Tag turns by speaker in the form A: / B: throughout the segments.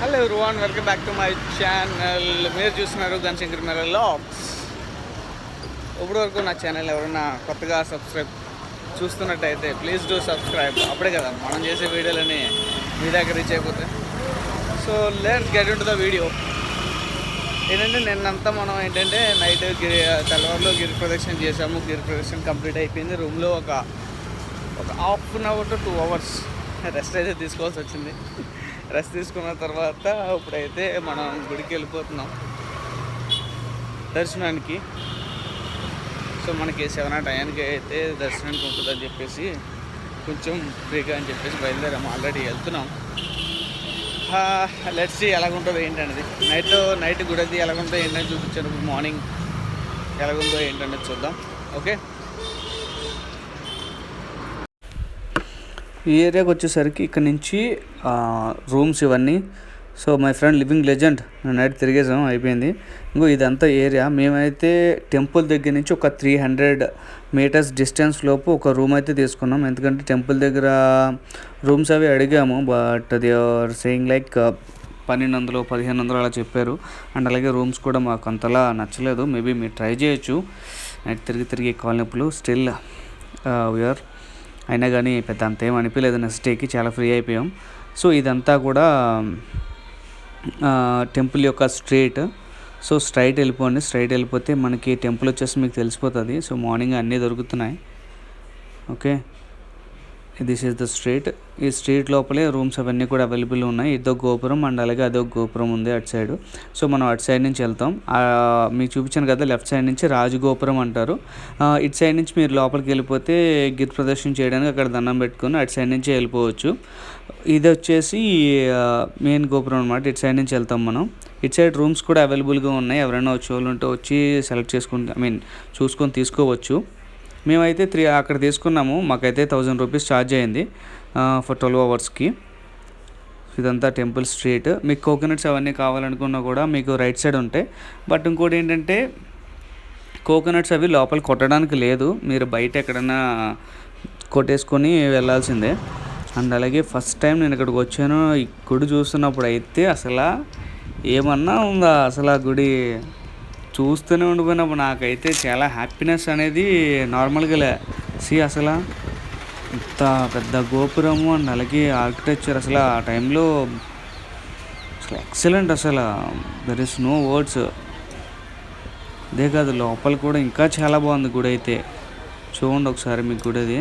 A: Hello everyone, welcome back to my channel. మీరు చూస్తున్నారు గన్శంకర్ మెరల్ vlogs. ఇప్పుడు వరకు నా ఛానల్ ఎవరైనా కొత్తగా చూస్తున్నట్టయితే ప్లీజ్ డూ సబ్స్క్రైబ్. అప్పుడే కదా మనం చేసే వీడియోలని మీ దగ్గర రీచ్ అయిపోతాయి. So let's get in to the video. ఏంటంటే నిన్నంతా మనం నైట్ తెల్లవారులో గిరి ప్రదక్షిణ చేసాము. గిరి ప్రదక్షిణ కంప్లీట్ అయిపోయింది. రూమ్లో ఒక half an hour to 2 hours rest అయితే తీసుకోవాల్సి వచ్చింది. రెస్ట్ తీసుకున్న తర్వాత ఇప్పుడైతే మనం గుడికి వెళ్ళిపోతున్నాం దర్శనానికి. సో మనకి 7 టైంకి అయితే దర్శనానికి ఉంటుందని చెప్పేసి కొంచెం ఫ్రీగా అని చెప్పేసి బయలుదేరాము. ఆల్రెడీ వెళ్తున్నాం. లెట్స్ సీ ఎలాగుంటుందో ఏంటనేది. నైట్ గుడి ఎలాగుంటుందో ఏంటని చూపించాను. ఇప్పుడు మార్నింగ్ ఎలాగుందో ఏంటనేది చూద్దాం. ఓకే, ఈ ఏరియాకి వచ్చేసరికి ఇక్కడ నుంచి రూమ్స్ ఇవన్నీ. So my friend living legend night తిరిగేసాం, అయిపోయింది. ఇంకో ఇదంతా ఏరియా. మేమైతే టెంపుల్ దగ్గర నుంచి ఒక 300 meters డిస్టెన్స్ లోపు ఒక రూమ్ అయితే తీసుకున్నాం. ఎందుకంటే టెంపుల్ దగ్గర రూమ్స్ అవి అడిగాము, but they are saying like 1200-1500 అలా చెప్పారు. అండ్ అలాగే రూమ్స్ కూడా మాకు అంతలా నచ్చలేదు. మేబీ మీరు ట్రై చేయొచ్చు. నైట్ తిరిగి కాల్ నొప్పులు స్టిల్ వీఆర్ అయినా కానీ పెద్ద అంతేం అనిపించలేదు. నెక్స్ట్ డేకి చాలా ఫ్రీ అయిపోయాం. సో ఇదంతా కూడా టెంపుల్ యొక్క స్ట్రీట్. సో స్ట్రైట్ వెళ్ళిపోండి. స్ట్రైట్ వెళ్ళిపోతే మనకి టెంపుల్ వచ్చేసి మీకు తెలిసిపోతుంది. సో మార్నింగ్ అన్నీ దొరుకుతున్నాయి. Okay, this is the street. ఈ స్ట్రీట్ లోపలే రూమ్స్ అవన్నీ కూడా అవైలబుల్ ఉన్నాయి. ఇదో గోపురం అండ్ అలాగే అదొక గోపురం ఉంది అటు సైడ్. సో మనం అటు సైడ్ నుంచి వెళ్తాం. మీకు చూపించాను కదా, లెఫ్ట్ సైడ్ నుంచి రాజగోపురం అంటారు. ఇటు సైడ్ నుంచి మీరు లోపలికి వెళ్ళిపోతే గిరి ప్రదర్శన చేయడానికి అక్కడ దండం పెట్టుకొని అటు సైడ్ నుంచి వెళ్ళిపోవచ్చు. ఇది వచ్చేసి మెయిన్ గోపురం అనమాట. ఇటు సైడ్ నుంచి వెళ్తాం మనం. ఇటు సైడ్ రూమ్స్ కూడా అవైలబుల్గా ఉన్నాయి. ఎవరైనా వచ్చే వాళ్ళు ఉంటే వచ్చి సెలెక్ట్ చేసుకుని చూసుకొని తీసుకోవచ్చు. మేమైతే అక్కడ తీసుకున్నాము. మాకైతే 1000 rupees ఛార్జ్ అయింది ఫర్ 12 hours. ఇదంతా టెంపుల్ స్ట్రీట్. మీకు కోకోనట్స్ అవన్నీ కావాలనుకున్నా కూడా మీకు రైట్ సైడ్ ఉంటాయి. బట్ ఇంకోటి ఏంటంటే కోకోనట్స్ అవి లోపల కొట్టడానికి లేదు. మీరు బయట ఎక్కడైనా కొట్టేసుకొని వెళ్ళాల్సిందే. అండ్ అలాగే ఫస్ట్ టైం నేను ఇక్కడికి వచ్చాను. ఈ గుడి చూస్తున్నప్పుడు అయితే అసలు ఏమన్నా ఉందా, అసలు ఆ గుడి చూస్తూనే ఉండిపోయినప్పుడు నాకైతే చాలా హ్యాపీనెస్ అనేది నార్మల్గా అసలు ఇంత పెద్ద గోపురము అండ్ అలాగే ఆర్కిటెక్చర్ అసలు ఆ టైంలో అసలు ఎక్సలెంట్. అసలు దర్ ఇస్ నో వర్డ్స్. అదే కాదు, లోపల కూడా ఇంకా చాలా బాగుంది గుడి అయితే. చూడండి ఒకసారి మీకు గుడి అది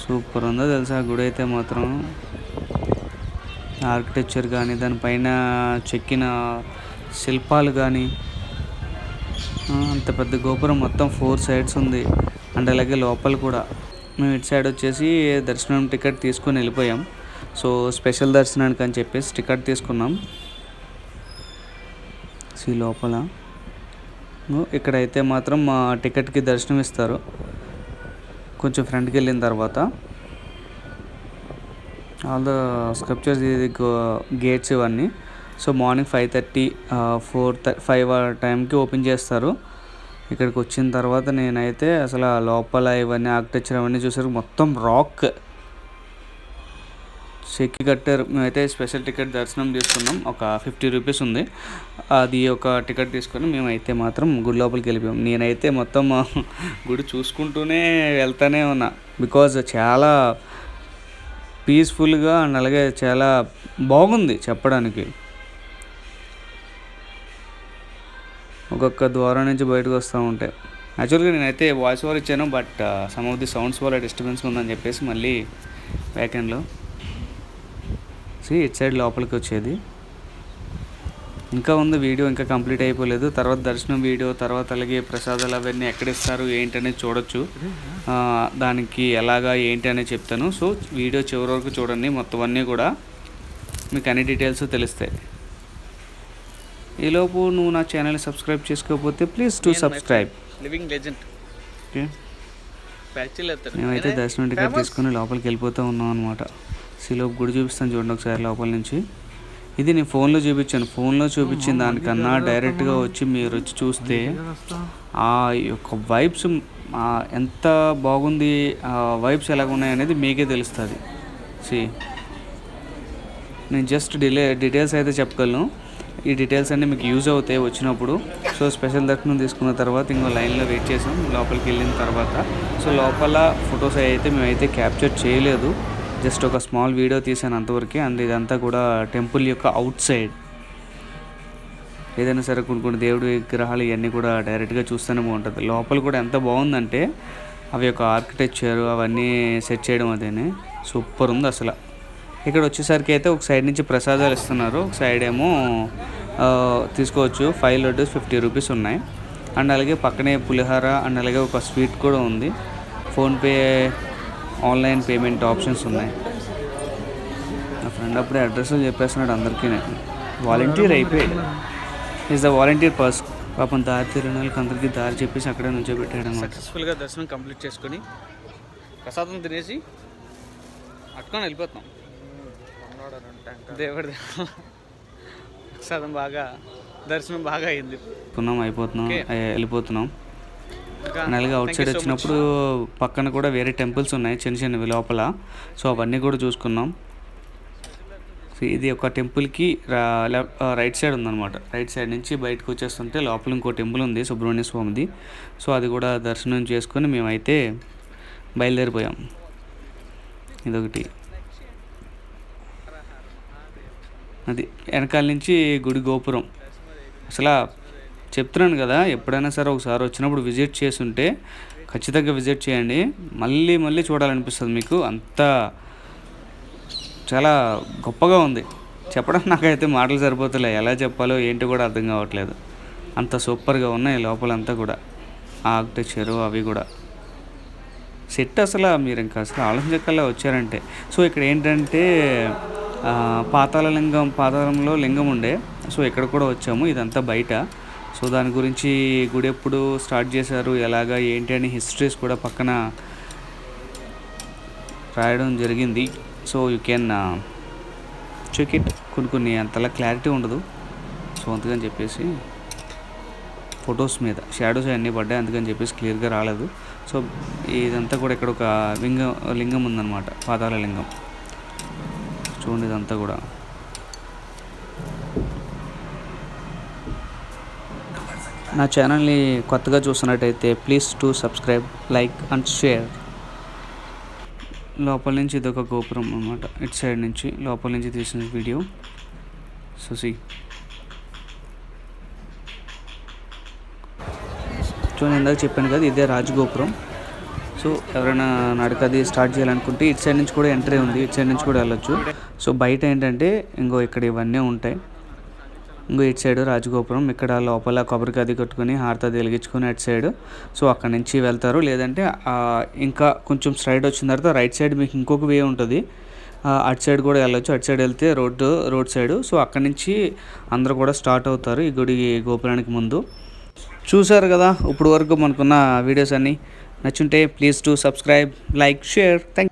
A: సూపర్ ఉందో తెలుసా గుడి అయితే మాత్రం. ఆర్కిటెక్చర్ కానీ, దానిపైన చెక్కిన శిల్పాలు కానీ, అంత పెద్ద గోపురం మొత్తం 4 sides ఉంది. అండ్ అలాగే లోపల కూడా మేము ఇటు సైడ్ వచ్చేసి దర్శనం టికెట్ తీసుకొని వెళ్ళిపోయాం. సో స్పెషల్ దర్శనానికి అని చెప్పేసి టికెట్ తీసుకున్నాం. లోపల ఇక్కడైతే మాత్రం మా టికెట్కి దర్శనం ఇస్తారు. కొంచెం ఫ్రంట్కి వెళ్ళిన తర్వాత ఆల్ ద స్కల్ప్చర్స్, ఇది గేట్స్ ఇవన్నీ. సో మార్నింగ్ 5:30, 5 టైంకి ఓపెన్ చేస్తారు. ఇక్కడికి వచ్చిన తర్వాత నేనైతే అసలు లోపల ఇవన్నీ ఆర్కిటెక్చర్ అవన్నీ చూసారు. మొత్తం రాక్ చెక్కి కట్టారు. మేమైతే స్పెషల్ టికెట్ దర్శనం తీసుకున్నాం. ఒక 50 rupees ఉంది. అది ఒక టికెట్ తీసుకొని మేమైతే మాత్రం గుడి లోపలికి వెళ్ళిపోయాం. నేనైతే మొత్తం గుడి చూసుకుంటూనే వెళ్తానే ఉన్నా. బికాజ్ చాలా పీస్ఫుల్గా అండ్ అలాగే చాలా బాగుంది చెప్పడానికి. ఒక్కొక్క ద్వారం నుంచి బయటకు వస్తూ ఉంటాయి. యాక్చువల్గా నేనైతే వాయిస్ ఓవర్ ఇచ్చాను, but some of the sounds వల్ల డిస్టర్బెన్స్ ఉందని చెప్పేసి మళ్ళీ బ్యాక్ ఎండ్లో ఇటు సైడ్ లోపలికి వచ్చేది ఇంకా ఉంది. వీడియో ఇంకా కంప్లీట్ అయిపోలేదు. తర్వాత దర్శనం వీడియో, తర్వాత అలాగే ప్రసాదాలు అవన్నీ ఎక్కడ ఇస్తారు ఏంటనేది చూడొచ్చు. దానికి ఎలాగా ఏంటి అనేది చెప్తాను. సో వీడియో చివరి వరకు చూడండి. మొత్తం అన్నీ కూడా మీకు అన్ని డీటెయిల్స్ తెలుస్తాయి. ఈలోపు నువ్వు నా ఛానల్ సబ్స్క్రైబ్ చేసుకోకపోతే please to subscribe. Living legend. Okay, మేమైతే దర్శనం టికెట్ తీసుకొని లోపలికి వెళ్ళిపోతూ ఉన్నాం అనమాట. ఈలోపు గుడి చూపిస్తాను చూడండి ఒకసారి లోపల నుంచి. ఇది నేను ఫోన్లో చూపించాను. ఫోన్లో చూపించిన దానికన్నా డైరెక్ట్గా వచ్చి మీరు వచ్చి చూస్తే ఆ యొక్క వైబ్స్ ఎంత బాగుంది, వైబ్స్ ఎలాగ ఉన్నాయి అనేది మీకే తెలుస్తుంది. నేను జస్ట్ డీటెయిల్స్ అయితే చెప్పగలను. ఈ డీటెయిల్స్ అన్నీ మీకు యూజ్ అవుతాయి వచ్చినప్పుడు. సో స్పెషల్ దర్శనం తీసుకున్న తర్వాత ఇంకో లైన్లో వెయిట్ చేసాం లోపలికి వెళ్ళిన తర్వాత. సో లోపల ఫొటోస్ అయితే మేమైతే క్యాప్చర్ చేయలేదు, జస్ట్ ఒక స్మాల్ వీడియో తీసాను అంతవరకే. అండ్ ఇదంతా కూడా టెంపుల్ యొక్క అవుట్ సైడ్. ఏదైనా సరే కొన్ని దేవుడి విగ్రహాలు ఇవన్నీ కూడా డైరెక్ట్గా చూస్తూనే బాగుంటుంది. లోపల కూడా ఎంత బాగుందంటే అవి యొక్క ఆర్కిటెక్చర్ అవన్నీ సెట్ చేయడం అదేనే సూపర్ ఉంది అసలు. ఇక్కడ వచ్చేసరికి అయితే ఒక సైడ్ నుంచి ప్రసాదాలు ఇస్తున్నారు, ఒక సైడ్ ఏమో తీసుకోవచ్చు. 5 లడ్డూస్ 50 రూపీస్ ఉన్నాయి. అండ్ అలాగే పక్కనే పులిహార అండ్ అలాగే ఒక స్వీట్ కూడా ఉంది. ఫోన్పే ఆన్లైన్ పేమెంట్ ఆప్షన్స్ ఉన్నాయి. నా ఫ్రెండ్ అప్పుడే అడ్రస్లు చెప్పేస్తున్నాడు అందరికీ. వాలంటీర్ అయిపోయాడు, ఈజ్ ద వాలంటీర్ పర్సన్. పాపం దారి తిరణాలకు అందరికీ దారి చెప్పేసి అక్కడే నుంచో పెట్టాడు. సక్సెస్ఫుల్గా దర్శనం కంప్లీట్ చేసుకొని ప్రసాదం తినేసి అట్టుకొని వెళ్ళిపోతాం. దేవుడి ప్రసాదం బాగా దర్శనం బాగా అయింది. అయిపోతున్నాం వెళ్ళిపోతున్నాం. అలాగే అవుట్ సైడ్ వచ్చినప్పుడు పక్కన కూడా వేరే టెంపుల్స్ ఉన్నాయి చిన్న చిన్నవి లోపల. సో అవన్నీ కూడా చూసుకున్నాం. సో ఇది ఒక టెంపుల్కి రైట్ సైడ్ ఉందన్నమాట. రైట్ సైడ్ నుంచి బయటకు వచ్చేస్తుంటే లోపల ఇంకో టెంపుల్ ఉంది సుబ్రహ్మణ్య స్వామిది. సో అది కూడా దర్శనం చేసుకొని మేమైతే బయలుదేరిపోయాం. ఇదొకటి. అది వెనకాల నుంచి గుడి గోపురం. అసలు చెప్తున్నాను కదా, ఎప్పుడైనా సరే ఒకసారి వచ్చినప్పుడు విజిట్ చేస్తుంటే ఖచ్చితంగా విజిట్ చేయండి. మళ్ళీ మళ్ళీ చూడాలనిపిస్తుంది మీకు. అంత చాలా గొప్పగా ఉంది. చెప్పడం నాకైతే మాటలు సరిపోతలే, ఎలా చెప్పాలో ఏంటి కూడా అర్థం కావట్లేదు. అంత సూపర్గా ఉన్నాయి లోపలంతా కూడా. ఆర్కిటెక్చరు అవి కూడా సెట్. అసలు మీరు ఇంకా అసలు ఆలోచించకల్లా వచ్చారంటే. సో ఇక్కడ ఏంటంటే పాతాళంలో లింగం ఉండే. సో ఇక్కడ కూడా వచ్చాము. ఇదంతా బయట. సో దాని గురించి గుడి ఎప్పుడు స్టార్ట్ చేశారు, ఎలాగా ఏంటి అని హిస్టరీస్ కూడా పక్కన రాయడం జరిగింది. So you can check it. కొన్ని అంతలా క్లారిటీ ఉండదు. సో అందుకని చెప్పేసి ఫొటోస్ మీద షాడోస్ అన్నీ పడ్డాయి, అందుకని చెప్పేసి క్లియర్గా రాలేదు. సో ఇదంతా కూడా ఇక్కడ ఒక లింగం ఉందన్నమాట, పాతాళ లింగం. చూడండి ఇదంతా కూడా. నా ఛానల్ని కొత్తగా చూస్తున్నట్టయితే please to subscribe, like and share. లోపల నుంచి ఇదొక గోపురం అన్నమాట. ఇటు సైడ్ నుంచి లోపల నుంచి తీసిన వీడియో. సో చూడండి, ఇందాక చెప్పాను కదా ఇదే రాజగోపురం. సో ఎవరైనా నడకది స్టార్ట్ చేయాలనుకుంటే ఇటు సైడ్ నుంచి కూడా ఎంట్రీ ఉంది, ఇటు సైడ్ నుంచి కూడా వెళ్ళొచ్చు. సో బయట ఏంటంటే ఇంకో ఇక్కడ ఇవన్నీ ఉంటాయి. ఇంకో ఇటు సైడ్ రాజగోపురం. ఇక్కడ లోపల కొబ్బరికి అది కట్టుకుని హారతి అది వెలిగించుకొని అటు సైడ్. సో అక్కడ నుంచి వెళ్తారు. లేదంటే ఇంకా కొంచెం స్ట్రైట్ వచ్చిన తర్వాత రైట్ సైడ్ మీకు ఇంకొక వే ఉంటుంది, అటు సైడ్ కూడా వెళ్ళొచ్చు. అటు సైడ్ వెళ్తే రోడ్ సైడ్. సో అక్కడి నుంచి అందరూ కూడా స్టార్ట్ అవుతారు ఈ గుడి గోపురానికి ముందు. చూసారు కదా ఇప్పుడు వరకు మనకున్న వీడియోస్ అన్నీ. నచ్చుంటే please to subscribe, like, share. Thank